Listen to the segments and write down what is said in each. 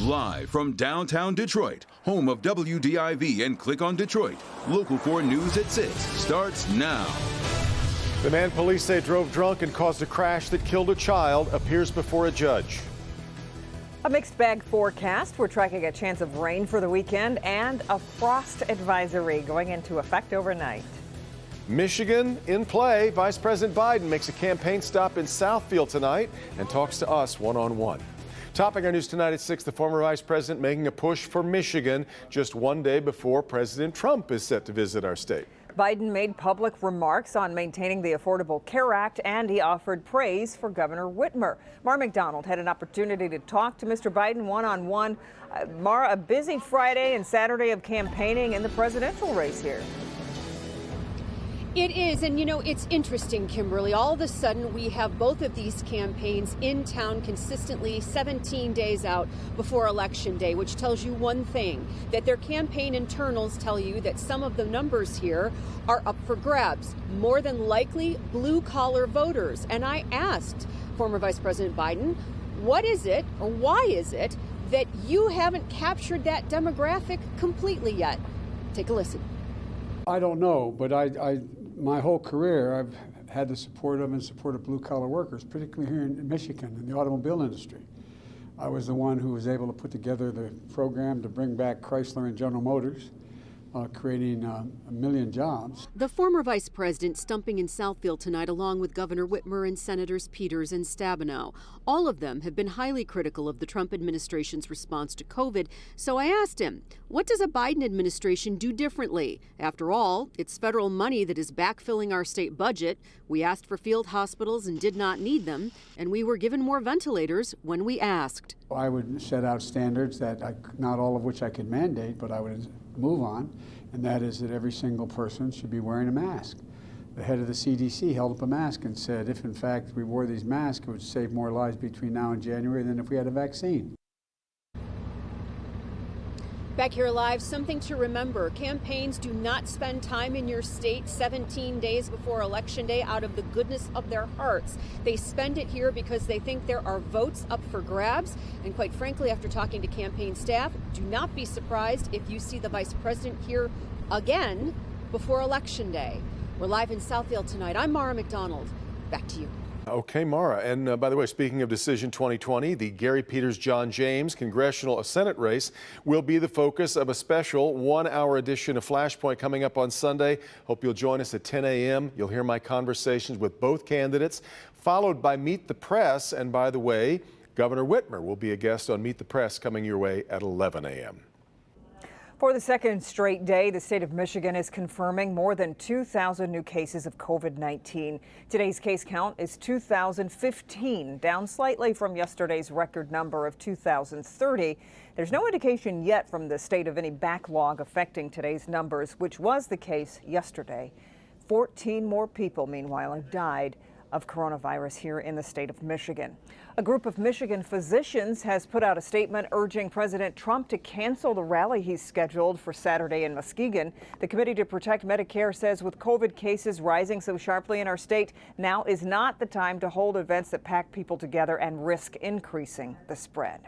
Live from downtown Detroit, home of WDIV and Click on Detroit, Local 4 News at 6 starts now. The man police say drove drunk and caused a crash that killed a child appears before a judge. A mixed bag forecast. We're tracking a chance of rain for the weekend and a frost advisory going into effect overnight. Michigan in play. Vice President Biden makes a campaign stop in Southfield tonight and talks to us one-on-one. Topping our news tonight at 6, the former vice president making a push for Michigan just one day before President Trump is set to visit our state. Biden made public remarks on maintaining the Affordable Care Act, and he offered praise for Governor Whitmer. Mara McDonald had an opportunity to talk to Mr. Biden one-on-one. Mara, a busy Friday and Saturday of campaigning in the presidential race here. It is, and you know, it's interesting, Kimberly. All of a sudden, we have both of these campaigns in town consistently 17 days out before Election Day, which tells you one thing, that their campaign internals tell you that some of the numbers here are up for grabs, more than likely blue-collar voters. And I asked former Vice President Biden, what is it, or why is it, that you haven't captured that demographic completely yet? Take a listen. I don't know, but my whole career, I've had the support of blue-collar workers, particularly here in Michigan in the automobile industry. I was the one who was able to put together the program to bring back Chrysler and General Motors, creating 1 million jobs. The former vice president stumping in Southfield tonight along with Governor Whitmer and Senators Peters and Stabenow. All of them have been highly critical of the Trump administration's response to COVID. So I asked him, what does a Biden administration do differently? After all, it's federal money that is backfilling our state budget. We asked for field hospitals and did not need them. And we were given more ventilators when we asked. I would set out standards that not all of which I could mandate, but I would move on, and that is that every single person should be wearing a mask. The head of the CDC held up a mask and said if in fact we wore these masks, it would save more lives between now and January than if we had a vaccine. Back here live, something to remember. Campaigns do not spend time in your state 17 days before Election Day out of the goodness of their hearts. They spend it here because they think there are votes up for grabs. And quite frankly, after talking to campaign staff, do not be surprised if you see the vice president here again before Election Day. We're live in Southfield tonight. I'm Mara McDonald. Back to you. Okay, Mara. And by the way, speaking of Decision 2020, the Gary Peters-John James congressional Senate race will be the focus of a special one-hour edition of Flashpoint coming up on Sunday. Hope you'll join us at 10 a.m. You'll hear my conversations with both candidates, followed by Meet the Press. And by the way, Governor Whitmer will be a guest on Meet the Press coming your way at 11 a.m. For the second straight day, the state of Michigan is confirming more than 2,000 new cases of COVID-19. Today's case count is 2,015, down slightly from yesterday's record number of 2,030. There's no indication yet from the state of any backlog affecting today's numbers, which was the case yesterday. 14 more people, meanwhile, have died of coronavirus here in the state of Michigan. A group of Michigan physicians has put out a statement urging President Trump to cancel the rally he's scheduled for Saturday in Muskegon. The Committee to Protect Medicare says with COVID cases rising so sharply in our state, now is not the time to hold events that pack people together and risk increasing the spread.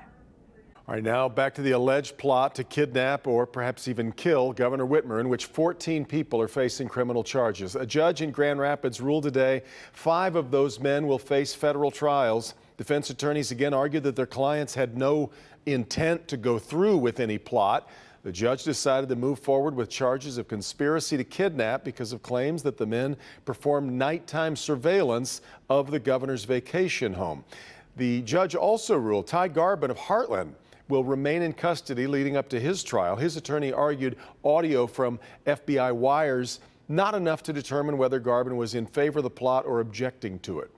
All right, now back to the alleged plot to kidnap or perhaps even kill Governor Whitmer, in which 14 people are facing criminal charges. A judge in Grand Rapids ruled today 5 of those men will face federal trials. Defense attorneys again argued that their clients had no intent to go through with any plot. The judge decided to move forward with charges of conspiracy to kidnap because of claims that the men performed nighttime surveillance of the governor's vacation home. The judge also ruled Ty Garbin of Heartland will remain in custody leading up to his trial. His attorney argued audio from FBI wires not enough to determine whether Garbin was in favor of the plot or objecting to it.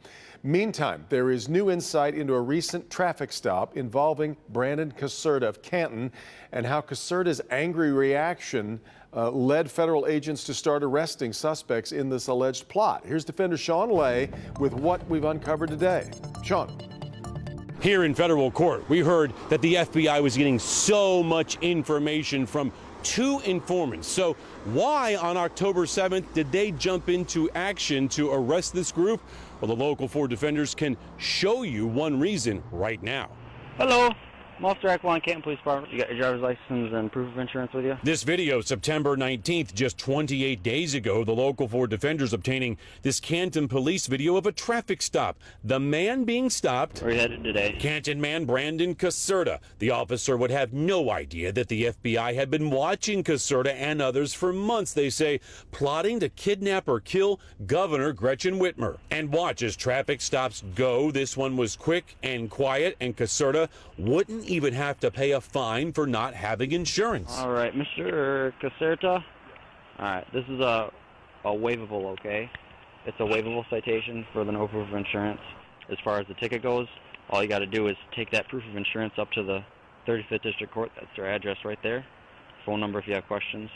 Meantime, there is new insight into a recent traffic stop involving Brandon Caserta of Canton and how Caserta's angry reaction led federal agents to start arresting suspects in this alleged plot. Here's defender Sean Lay with what we've uncovered today. Sean. Here in federal court, we heard that the FBI was getting so much information from 2 informants. So why on October 7th did they jump into action to arrest this group? Well, the Local 4 defenders can show you one reason right now. Hello. Officer Equine, Canton Police Department. You got your driver's license and proof of insurance with you? This video, September 19th, just 28 days ago, the local 4 defenders obtaining this Canton police video of a traffic stop. The man being stopped, Where are you headed today? Canton man Brandon Caserta. The officer would have no idea that the FBI had been watching Caserta and others for months, they say, plotting to kidnap or kill Governor Gretchen Whitmer. And watch as traffic stops go. This one was quick and quiet, and Caserta wouldn't even have to pay a fine for not having insurance. All right, Mr. Caserta. All right, this is a waivable, okay? It's a waivable citation for the no proof of insurance. As far as the ticket goes, all you got to do is take that proof of insurance up to the 35th District Court. That's their address right there. Phone number if you have questions.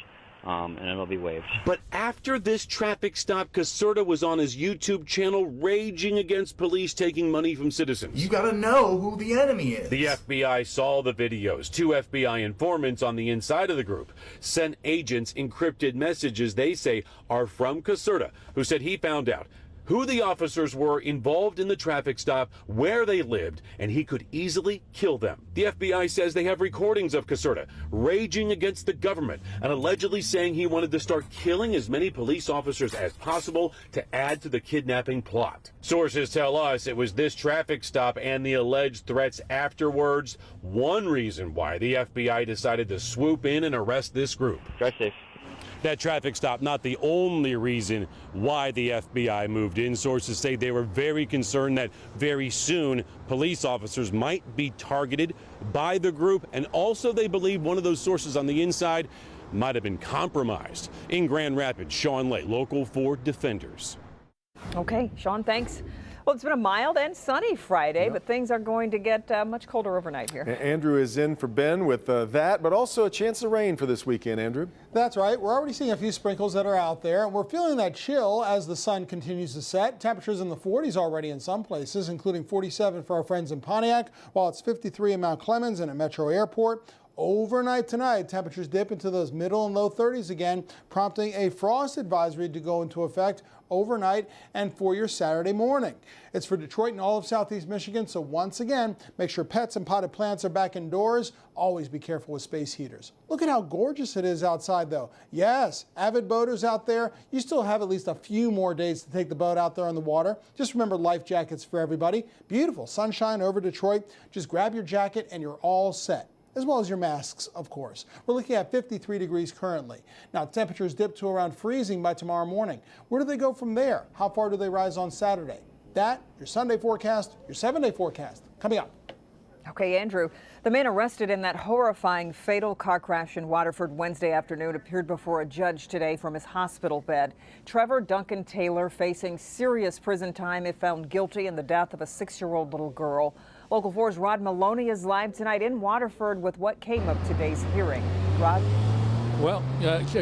And it'll be waived. But after this traffic stop, Caserta was on his YouTube channel raging against police taking money from citizens. You gotta know who the enemy is. The FBI saw the videos. 2 FBI informants on the inside of the group sent agents encrypted messages they say are from Caserta, who said he found out who the officers were involved in the traffic stop, where they lived, and he could easily kill them. The FBI says they have recordings of Caserta raging against the government and allegedly saying he wanted to start killing as many police officers as possible to add to the kidnapping plot. Sources tell us it was this traffic stop and the alleged threats afterwards one reason why the FBI decided to swoop in and arrest this group. Drive safe. That traffic stop, not the only reason why the FBI moved in. Sources say they were very concerned that very soon police officers might be targeted by the group, and also they believe one of those sources on the inside might have been compromised. In Grand Rapids, Sean Lay, Local 4 Defenders. Okay, Sean, thanks. Well, it's been a mild and sunny Friday, but things are going to get much colder overnight here. Andrew is in for Ben with that, but also a chance of rain for this weekend, Andrew. That's right. We're already seeing a few sprinkles that are out there, and we're feeling that chill as the sun continues to set. Temperatures in the 40s already in some places, including 47 for our friends in Pontiac, while it's 53 in Mount Clemens and at Metro Airport. Overnight tonight, temperatures dip into those middle and low 30s again, prompting a frost advisory to go into effect overnight and for your Saturday morning. It's for Detroit and all of Southeast Michigan, so once again, make sure pets and potted plants are back indoors. Always be careful with space heaters. Look at how gorgeous it is outside, though. Yes, avid boaters out there, you still have at least a few more days to take the boat out there on the water. Just remember life jackets for everybody. Beautiful sunshine over Detroit. Just grab your jacket and you're all set, as well as your masks, of course. We're looking at 53 degrees currently. Now, temperatures dip to around freezing by tomorrow morning. Where do they go from there? How far do they rise on Saturday? That, your Sunday forecast, your 7-day forecast, coming up. Okay, Andrew, the man arrested in that horrifying fatal car crash in Waterford Wednesday afternoon appeared before a judge today from his hospital bed. Trevor Duncan Taylor facing serious prison time if found guilty in the death of a 6-year-old little girl. Local 4's Rod Maloney is live tonight in Waterford with what came of today's hearing. Rod? Well,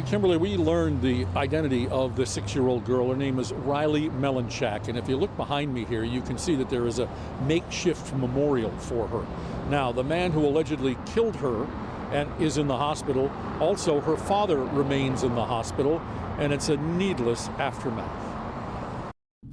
Kimberly, we learned the identity of the 6-year-old girl. Her name is Riley Melanchak, and if you look behind me here, you can see that there is a makeshift memorial for her. Now, the man who allegedly killed her and is in the hospital, also her father remains in the hospital, and it's a needless aftermath.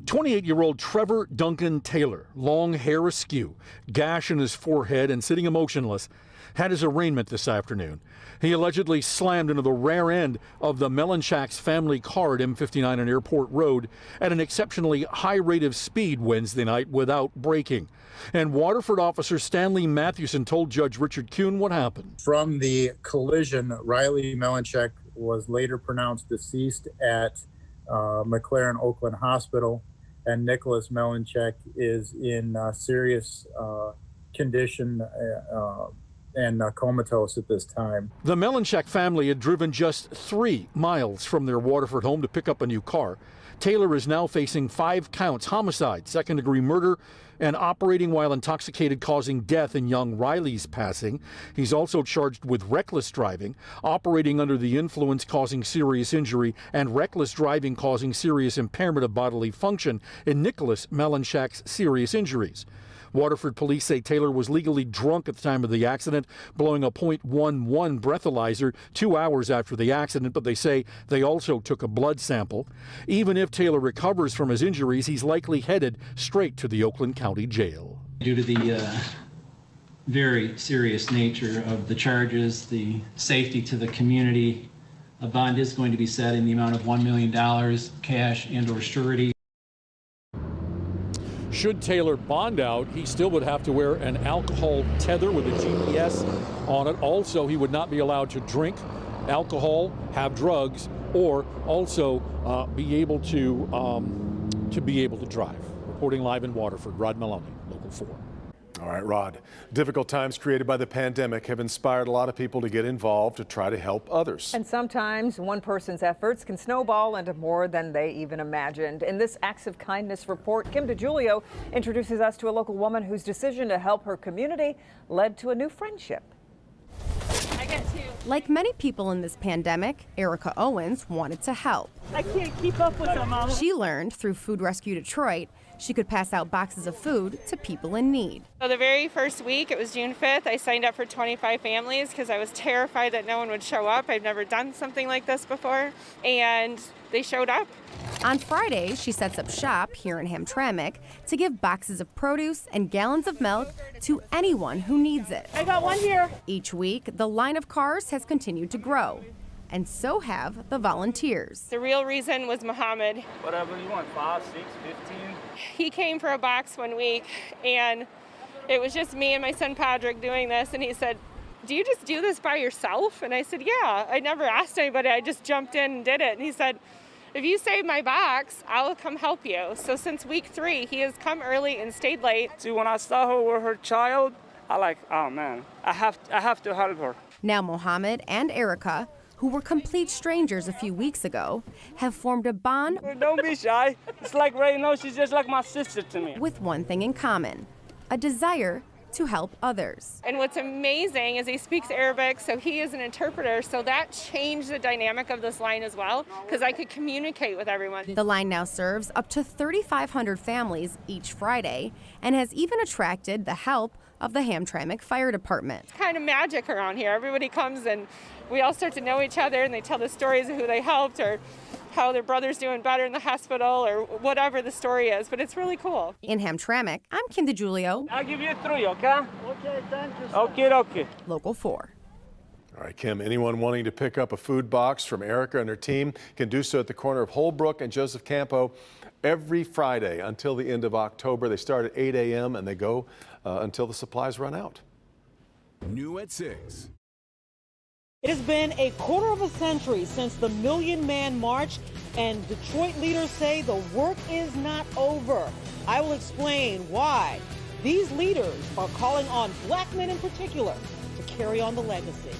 28-year-old Trevor Duncan Taylor, long hair askew, gash in his forehead and sitting emotionless, had his arraignment this afternoon. He allegedly slammed into the rear end of the Melanchak's family car at M59 on Airport Road at an exceptionally high rate of speed Wednesday night without braking. And Waterford officer Stanley Matthewson told Judge Richard Kuhn what happened. From the collision, Riley Melanchak was later pronounced deceased at McLaren Oakland Hospital, and Nicholas Melanchak is in serious condition and comatose at this time. The Melanchak family had driven just 3 miles from their Waterford home to pick up a new car. Taylor is now facing 5 counts: homicide, second-degree murder, and operating while intoxicated causing death in young Riley's passing. He's also charged with reckless driving, operating under the influence causing serious injury, and reckless driving causing serious impairment of bodily function in Nicholas Melanchak's serious injuries. Waterford police say Taylor was legally drunk at the time of the accident, blowing a .11 breathalyzer 2 hours after the accident, but they say they also took a blood sample. Even if Taylor recovers from his injuries, he's likely headed straight to the Oakland County Jail. Due to the very serious nature of the charges, the safety to the community. A bond is going to be set in the amount of $1 million cash and/or surety. Should Taylor bond out, he still would have to wear an alcohol tether with a GPS on it. Also, he would not be allowed to drink alcohol, have drugs, or also be able to drive. Reporting live in Waterford, Rod Maloney, Local 4. All right, Rod. Difficult times created by the pandemic have inspired a lot of people to get involved to try to help others. And sometimes one person's efforts can snowball into more than they even imagined. In this Acts of Kindness report, Kim DiGiulio introduces us to a local woman whose decision to help her community led to a new friendship. Like many people in this pandemic, Erica Owens wanted to help. I can't keep up with them, Mama. She learned through Food Rescue Detroit she could pass out boxes of food to people in need. So the very first week, it was June 5th, I signed up for 25 families because I was terrified that no one would show up. I've never done something like this before, and they showed up. On Friday, she sets up shop here in Hamtramck to give boxes of produce and gallons of milk to anyone who needs it. I got one here. Each week, the line of cars has continued to grow, and so have the volunteers. The real reason was Muhammad. Whatever you want, 5, 6, 15. He came for a box one week, and it was just me and my son Patrick doing this, and he said, "Do you just do this by yourself?" And I said, "Yeah, I never asked anybody, I just jumped in and did it." And he said, "If you save my box, I'll come help you." So since week 3, he has come early and stayed late. See, when I saw her with her child, I like, oh man, I have to help her. Now Mohammed and Erica, who were complete strangers a few weeks ago, have formed a bond. Don't be shy. It's like right now, she's just like my sister to me. With one thing in common, a desire to help others. And what's amazing is he speaks Arabic, so he is an interpreter, so that changed the dynamic of this line as well, because I could communicate with everyone. The line now serves up to 3,500 families each Friday and has even attracted the help of the Hamtramck Fire Department. It's kind of magic around here. Everybody comes and we all start to know each other, and they tell the stories of who they helped or how their brother's doing better in the hospital or whatever the story is, but it's really cool. In Hamtramck, I'm Kim DiGiulio. I'll give you 3, okay? Okay, thank you. Okay. Local 4. All right, Kim, anyone wanting to pick up a food box from Erica and her team can do so at the corner of Holbrook and Joseph Campo every Friday until the end of October. They start at 8 a.m. and they go until the supplies run out. New at 6. It has been a quarter of a century since the Million Man March, and Detroit leaders say the work is not over. I will explain why these leaders are calling on black men in particular to carry on the legacy.